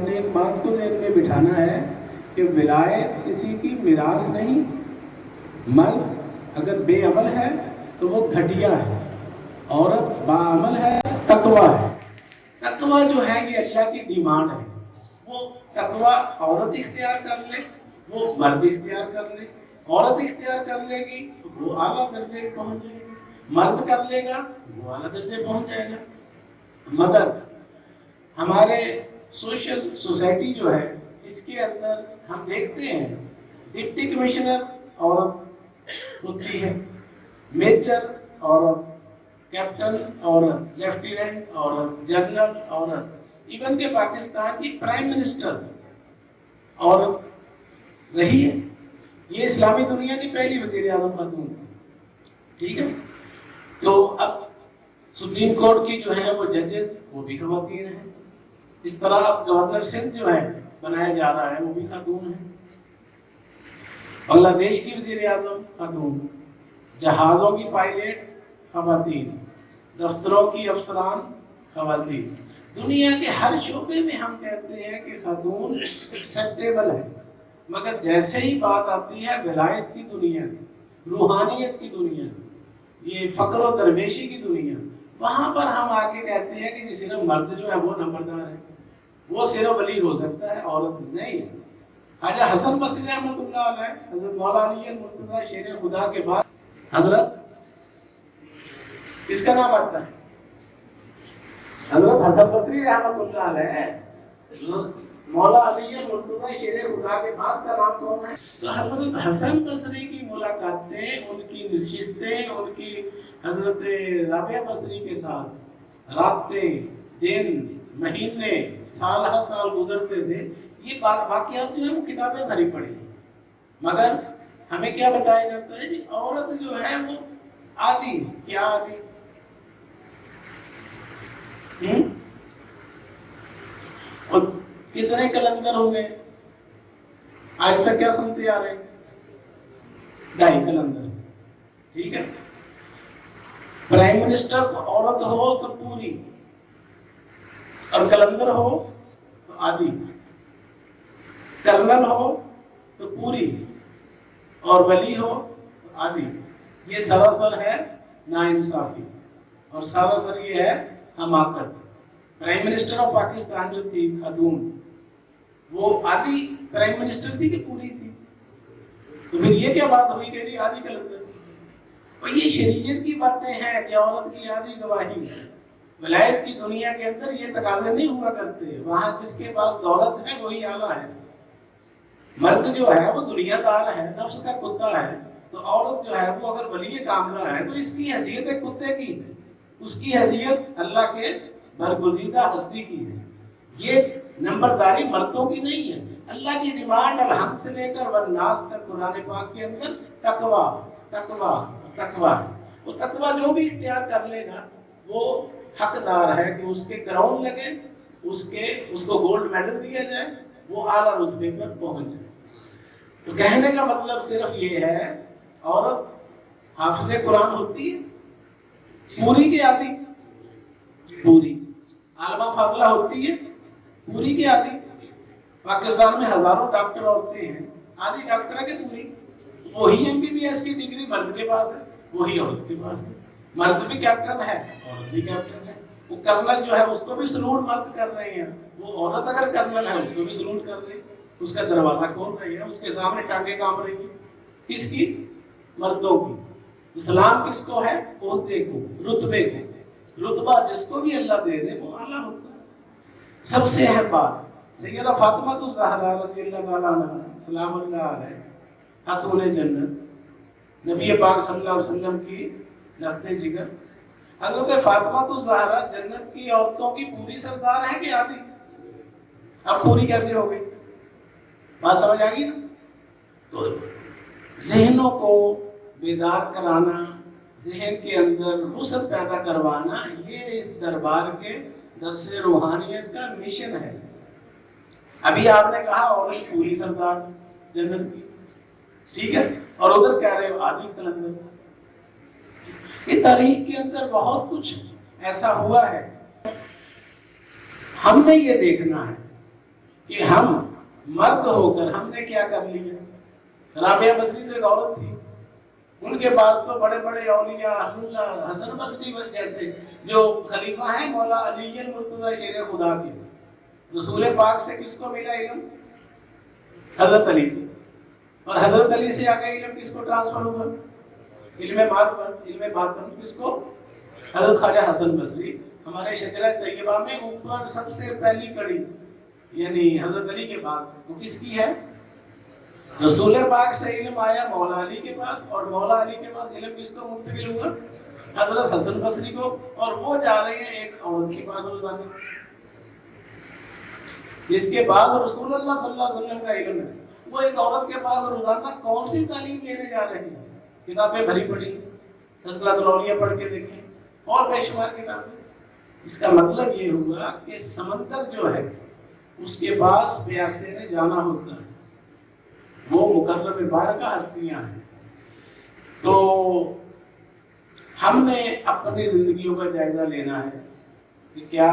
نے ایک بات کو ذہن میں بٹھانا ہے کہ ولایت کسی کی میراث نہیں. مرد اگر بے عمل ہے تو وہ گھٹیا ہے، عورت باعمل ہے تقویٰ ہے. تقویٰ جو ہے یہ اللہ کی ڈیمانڈ ہے. وہ تقویٰ عورت اختیار کر لے، وہ مرد اختیار کر لے. عورت اختیار کر لے گی تو وہ اعلیٰ درجے پہنچ جائے گی، مرد کر لے گا وہ اعلیٰ درجے پہنچ جائے گا. مگر ہمارے سوشل سوسائٹی جو ہے اس کے اندر ہم دیکھتے ہیں ڈپٹی کمشنر عورت ہوتی ہے، میجر عورت، کیپٹن عورت، لیفٹیننٹ عورت، جنرل عورت، ایون کہ پاکستان کی پرائم منسٹر عورت رہی ہے. یہ اسلامی دنیا کی پہلی وزیر اعظم خاتون تھی. ٹھیک ہے، تو اب سپریم کورٹ کی جو ہے وہ ججز وہ بھی خواتین ہیں. اس طرح اب گورنر سندھ جو ہے بنایا جا رہا ہے وہ بھی خاتون ہے. بنگلہ دیش کی وزیر اعظم خاتون، جہازوں کی پائلٹ خواتین، دفتروں کی افسران خواتین. دنیا کے ہر شعبے میں ہم کہتے ہیں کہ خاتون ایکسیپٹیبل ہے. مگر جیسے ہی بات آتی ہے ولایت کی دنیا، روحانیت کی دنیا، یہ فقر و درویشی کی دنیا، وہاں پر ہم آ کے کہتے ہیں کہ صرف مرد جو ہے وہ نمبردار ہے، وہ صرف ولی ہو سکتا ہے، عورت نہیں. خواجہ حسن بصری رحمۃ اللہ علیہ، حضرت مولا علی المرتضیٰ شیر خدا کے بعد حضرت کس کا نام آتا ہے؟ حضرت حسن بصری رحمۃ اللہ علیہ، مولا علی المرتضیٰ شیر خدا کے بعد کا نام کون ہے؟ تو حضرت حسن بصری کی ملاقاتیں، ان کی نشستیں، ان کی حضرت رابعہ بصری کے ساتھ راتیں، دن، مہینے، سال ہر سال گزرتے تھے. یہ واقعات جو ہے وہ کتابیں بھری پڑی ہیں. مگر ہمیں کیا بتایا جاتا ہے کہ عورت جو ہے وہ آدھی، کیا آدھی؟ اور کتنے کلندر ہو گئے آج تک؟ کیا سنتے آ رہے ہیں؟ 2.5 کلندر. ٹھیک ہے، پرائم منسٹر عورت ہو تو پوری، اور کلندر ہو تو آدھی، کرنل ہو تو پوری، اور ولی ہو تو آدھی. یہ سراسر ہے ناانصافی، اور سراسر یہ ہے حماقت. پرائم منسٹر آف پاکستان جو تھی خاتون، وہ آدھی پرائم منسٹر تھی کہ پوری تھی؟ تو پھر یہ کیا بات ہوئی کہ رہی آدھی کلندر؟ اور یہ شریعت کی باتیں ہیں کہ عورت کی آدھی گواہی ہے. ولایت کی دنیا کے اندر یہ تقاضے نہیں ہوا کرتے. وہاں جس کے پاس دولت ہے وہی اعلیٰ ہے. مرد جو ہے وہ دنیا دار ہے، نفس کا کتا ہے. تو عورت جو ہے وہ اگر ولی کاملہ ہے تو اس کی حیثیت ایک کتے کی ہے، اس کی حیثیت اللہ کے برگزیدہ ہستی کی ہے. یہ نمبرداری مردوں کی نہیں ہے. اللہ کی ڈیمانڈ الحمد سے لے کر والناس تک قرآن پاک کے اندر تقویٰ تقویٰ تقویٰ ہے. وہ تقویٰ جو بھی اختیار کر لے گا وہ حقدار ہے کہ اس کے گراؤنڈ لگے، اس کو گولڈ میڈل دیا جائے، وہ اعلیٰ رتبے پر پہنچ جائے. تو کہنے کا مطلب صرف یہ ہے، عورت حافظ قرآن ہوتی ہے پوری کی آدھی، پوری عالمہ فاضلہ ہوتی ہے پوری کی آدھی. پاکستان میں ہزاروں ڈاکٹر عورتیں ہیں، آدھی ڈاکٹر ہے کہ پوری. وہی MBBS کی ڈگری مرد کے پاس ہے، وہی عورت کے پاس ہے. مرد بھی کیپٹن ہے، عورت بھی کیپٹن ہے. وہ کرنل جو ہے اس کو بھی سلوٹ مرد کر رہے ہیں، وہ عورت اگر کرنل ہے اس کو بھی سلوٹ کر رہے ہیں، اس کا دروازہ کھول رہی ہے، اس کے سامنے ٹانگیں کانپ رہی ہیں. کس کی؟ مردوں کی. اسلام کس کو ہے؟ عہدے کو، رتبے کو. رتبہ جس کو بھی اللہ دے دے وہ اعلیٰ ہوتا ہے. سب سے اہم بات، سیدہ فاطمہ الزہرا رضی اللہ تعالیٰ عنہ سلام اللہ علیہ، خاتون جنت، نبی پاک صلی اللہ علیہ وسلم کی رفت جگر. حضرت فاطمہ الزہرا جنت کی عورتوں کی پوری سردار ہے کہ آدھی؟ اب پوری کیسے ہو گئی؟ بات سمجھ آ گئی نا؟ تو ذہنوں کو بیدار کرانا، ذہن کے اندر وسعت پیدا کروانا، یہ اس دربار کے درس روحانیت کا مشن ہے. ابھی آپ نے کہا عورت پوری سردار جنت کی، ٹھیک ہے، اور ادھر کہہ رہے ہو آدھی کلندر. یہ تاریخ کے اندر بہت کچھ ایسا ہوا ہے. ہم نے یہ دیکھنا ہے کہ ہم مرد ہو کر ہم نے کیا کر لیا. رابعہ بصری تو ایک عورت تھی، ان کے پاس تو بڑے بڑے اولیاء اللہ حسن بصری جیسے جو خلیفہ ہیں مولا علی المرتضی شیر خدا کے، رسول پاک سے کس کو ملا علم؟ حضرت علی. اور حضرت علی سے آگے علم کس کو ٹرانسفر ہوا؟ علم معرفت، علم باطن کس کو؟ حضرت خواجہ حسن بصری. ہمارے شجرہ طیبہ میں اوپر سب سے پہلی کڑی یعنی حضرت علی کے بعد وہ کس کی ہے؟ رسول پاک سے علم آیا مولا علی کے پاس، اور مولا علی کے پاس علم کس کو منتقل ہوا؟ حضرت حسن بصری کو. اور وہ جا رہے ہیں ایک عورت کے پاس روزانہ، جس کے بعد رسول اللہ صلی اللہ علیہ وسلم کا علم ہے. وہ ایک عورت کے پاس روزانہ کون سی تعلیم لینے جا رہے ہیں؟ کتابیں بھری پڑی، تذکرۃ الاولیاء پڑھ کے دیکھیں اور بے شمار کتابیں. اس کا مطلب یہ ہوا کہ سمندر جو ہے اس کے پاس پیاسے نے جانا ہوتا ہے، وہ مقرر مبارکہ ہستیاں ہیں. تو ہم نے اپنی زندگیوں کا جائزہ لینا ہے کہ کیا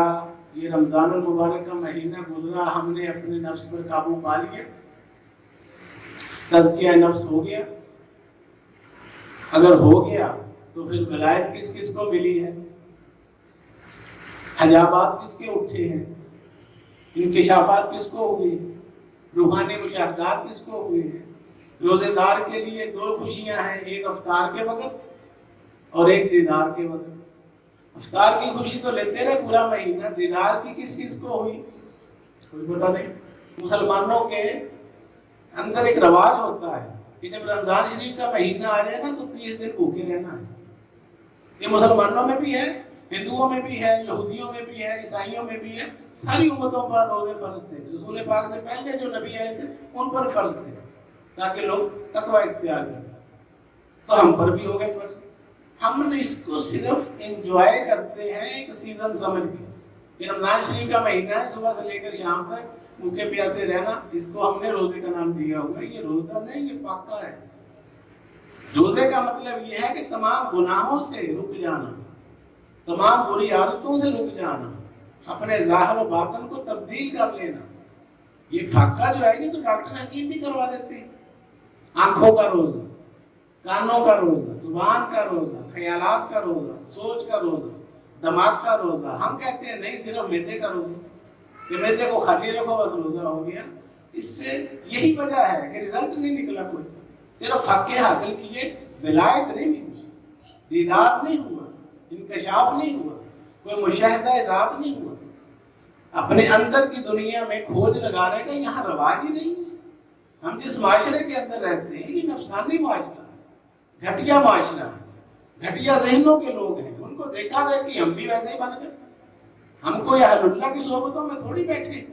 یہ رمضان المبارک کا مہینہ گزرا، ہم نے اپنے نفس پر قابو پا لیا، تزکیہ نفس ہو گیا؟ اگر ہو گیا تو پھر ولایت کس کس کو ملی ہے، حجابات کس کے اٹھے ہیں، انکشافات کس کو ہوئی، روحانی مشاہدات کس کو ہوئے ہیں. روزے دار کے لیے دو خوشیاں ہیں، ایک افطار کے وقت اور ایک دیدار کے وقت. افطار کی خوشی تو لیتے رہے پورا مہینہ، دیدار کی کس کس کو ہوئی کوئی پتہ نہیں. مسلمانوں کے اندر ایک رواج ہوتا ہے کہ جب رمضان شریف کا مہینہ آ جائے نا تو 30 دن بھوکے رہنا ہے. یہ مسلمانوں میں بھی ہے، ہندوؤں میں بھی ہے، یہودیوں میں بھی ہے، عیسائیوں میں بھی ہے. ساری امتوں پر روزے فرض تھے. رسول پاک سے پہلے جو نبی آئے تھے ان پر فرض تھے تاکہ لوگ تقوی اختیار کریں. تو ہم پر بھی ہو گئے فرض. ہم نے اس کو صرف انجوائے کرتے ہیں ایک سیزن سمجھ کے کہ رمضان شریف کا مہینہ ہے، صبح سے لے کر شام تک بھوکے پیاسے رہنا، اس کو ہم نے روزے کا نام دیا ہوا ہے. یہ روزہ نہیں، یہ فاقہ ہے. روزے کا مطلب یہ ہے کہ تمام گناہوں سے رک جانا، تمام بری عادتوں سے رک جانا، اپنے ظاہر و باطن کو تبدیل کر لینا. یہ فاقہ جو ہے یہ تو ڈاکٹر حکیم بھی کروا دیتے ہیں. آنکھوں کا روزہ، کانوں کا روزہ، زبان کا روزہ، خیالات کا روزہ، سوچ کا روزہ، دماغ کا روزہ. ہم کہتے ہیں نہیں، صرف معدے کا روزہ، کہ معدے کو خالی رکھو بس روزہ ہو گیا. اس سے یہی وجہ ہے کہ رزلٹ نہیں نکلا کوئی. صرف حق حاصل کیے، ولایت نہیں ملی، دیدار نہیں ہوا، انکشاف نہیں ہوا، کوئی مشاہدہ ذات نہیں ہوا. اپنے اندر کی دنیا میں کھوج لگانے کا یہاں رواج ہی نہیں. ہم جس معاشرے کے اندر رہتے ہیں یہ نفسانی معاشرہ ہے، گھٹیا معاشرہ ہے، گھٹیا ذہنوں کے لوگ ہیں. ان کو دیکھا جائے کہ ہم بھی ویسے ہی بن گئے. ہم کو اہل اللہ کی صحبتوں میں تھوڑی بیٹھے.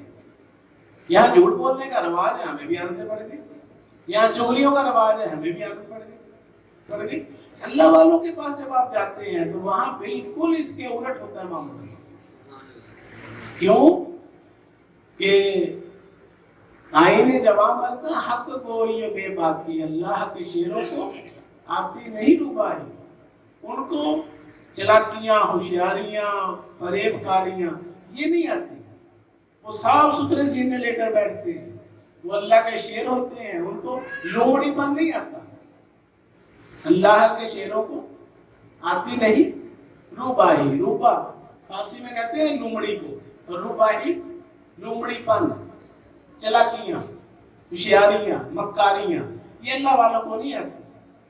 یہاں جھوٹ بولنے کا رواج ہے، ہمیں بھی عادتیں پڑ گئی. یہاں چغلیوں کا رواج ہے، ہمیں بھی عادت پڑ گئی. اللہ والوں کے پاس جب آپ جاتے ہیں تو وہاں بالکل اس کے الٹ ہوتا ہے معاملہ. کیوں کہ آئینے جواب مرتا حق کو یہ بے باکی، اللہ کے شیروں کو آتی نہیں روباہی. ان کو چلاکیاں، ہوشیاریاں، فریب کاریاں یہ نہیں آتی. وہ صاف ستھرے سینے لے کر بیٹھتے ہیں، وہ اللہ کے شیر ہوتے ہیں. ان کو لوڑی پن نہیں آتا. اللہ کے شیروں کو آتی نہیں روباہی. روبا فارسی میں کہتے ہیں لومڑی کو، اور روباہی لومڑی پن، چلاکیاں، ہوشیاریاں، مکاریاں یہ اللہ والوں کو نہیں آتی.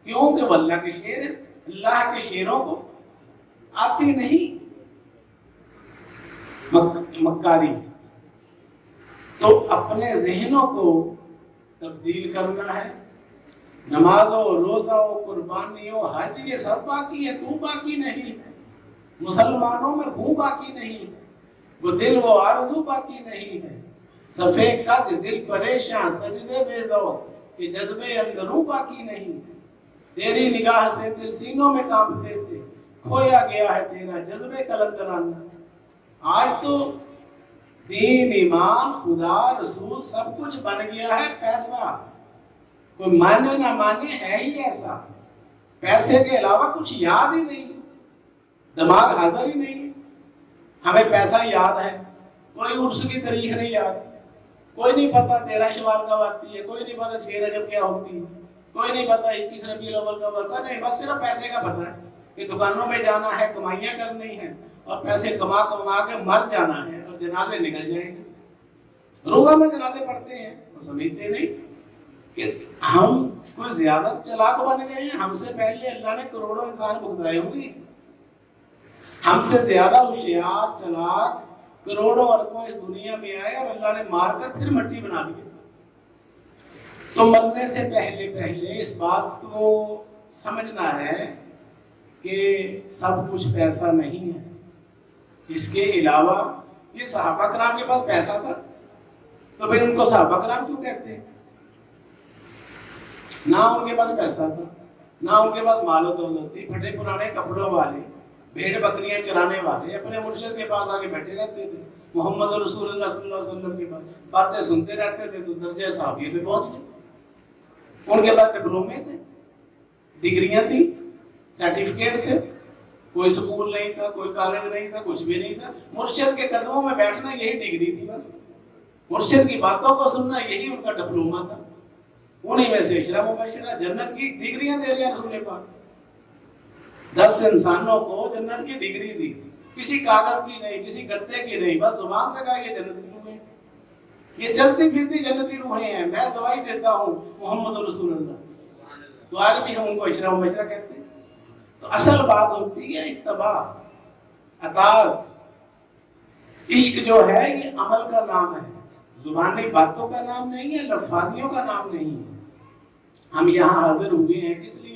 کیوں کہ وہ اللہ کے شیر ہیں. اللہ کے شیروں کو آتی نہیں مکاری. تو اپنے ذہنوں کو تبدیل کرنا ہے. نمازوں، روزوں، قربانیوں، حج یہ سب باقی ہے، تو باقی نہیں. مسلمانوں میں ہوں باقی نہیں، وہ دل و آرزو باقی نہیں ہے. صفے قد دل پریشاں، سجدے بے ذوق کہ جذبے اندروں باقی نہیں. تیری نگاہ سے دل سینوں میں کانپتے تھے، کھویا گیا ہے تیرا جذبے قلندرانہ. آج تو دین، ایمان، خدا، رسول سب کچھ بن گیا ہے پیسہ. کوئی مانے نہ مانے ہے ہی ایسا. پیسے کے علاوہ کچھ یاد ہی نہیں، دماغ حاضر ہی نہیں. ہمیں پیسہ یاد ہے، کوئی عرس کی تاریخ نہیں یاد، کوئی نہیں پتا 13 شوال کب آتی ہے، کوئی نہیں پتا 6 رجب کیا ہوتی ہے، کوئی نہیں پتا 21 ربیع الاول کب آتا ہے، نہیں بس صرف پیسے کا پتا ہے کہ دکانوں میں جانا ہے، کمائیاں کرنی ہیں اور پیسے کما کما کے مر جانا ہے اور جنازے نکل جائیں گے۔ روزانہ جنازے پڑھتے ہیں اور سمجھتے نہیں کہ ہم کوئی زیادہ چلاک بن گئے ہیں، ہم سے پہلے اللہ نے کروڑوں انسان بھگتائے ہوں گے، ہم سے زیادہ ہوشیار چلاک کروڑوں اربوں اس دنیا میں آئے اور اللہ نے مار کر پھر مٹی بنا دی۔ تو مرنے سے پہلے اس بات کو سمجھنا ہے کہ سب کچھ پیسہ نہیں ہے، اس کے علاوہ یہ صحابہ کرام کے پاس پیسہ تھا تو پھر ان کو صحابہ کرام کیوں کہتے ہیں؟ نہ ان کے پاس پیسہ تھا، نہ ان کے پاس مال و دولت تھی، پھٹے پرانے کپڑوں والے، بھیڑ بکریاں چرانے والے اپنے مرشد کے پاس آ کے بیٹھے رہتے تھے، محمد رسول اللہ صلی اللہ علیہ وسلم کے پاس باتیں سنتے رہتے تھے تو درجہ صحابیت پہ پہنچ گئے۔ ان کے پاس ڈپلومے تھے، ڈگریاں تھیں، سرٹیفکیٹ تھے، کوئی سکول نہیں تھا، کوئی کالج نہیں تھا، کچھ بھی نہیں تھا، مرشد کے قدموں میں بیٹھنا یہی ڈگری تھی، بس مرشد کی باتوں کو سننا یہی ان کا ڈپلوما تھا۔ انہیں میں سے عشرہ مبشرہ جنت کی ڈگریاں دے دیا رسول پاک، 10 انسانوں کو جنت کی ڈگری دی، کسی کاغذ کی نہیں، کسی گتے کی نہیں، بس زبان سے کہا یہ جنت کی روحیں، یہ چلتی پھرتی جنتی روحیں ہیں، میں دعائی دیتا ہوں محمد رسول اللہ، تو آج بھی ہم ان کو عشرہ مبشرہ کہتے ہیں۔ تو اصل بات ہوتی ہے اتباع، اطاعت۔ عشق جو ہے یہ عمل کا نام ہے، زبانی باتوں کا نام نہیں ہے، لفاظیوں کا نام نہیں ہے۔ ہم یہاں حاضر ہوئے ہیں کس لیے؟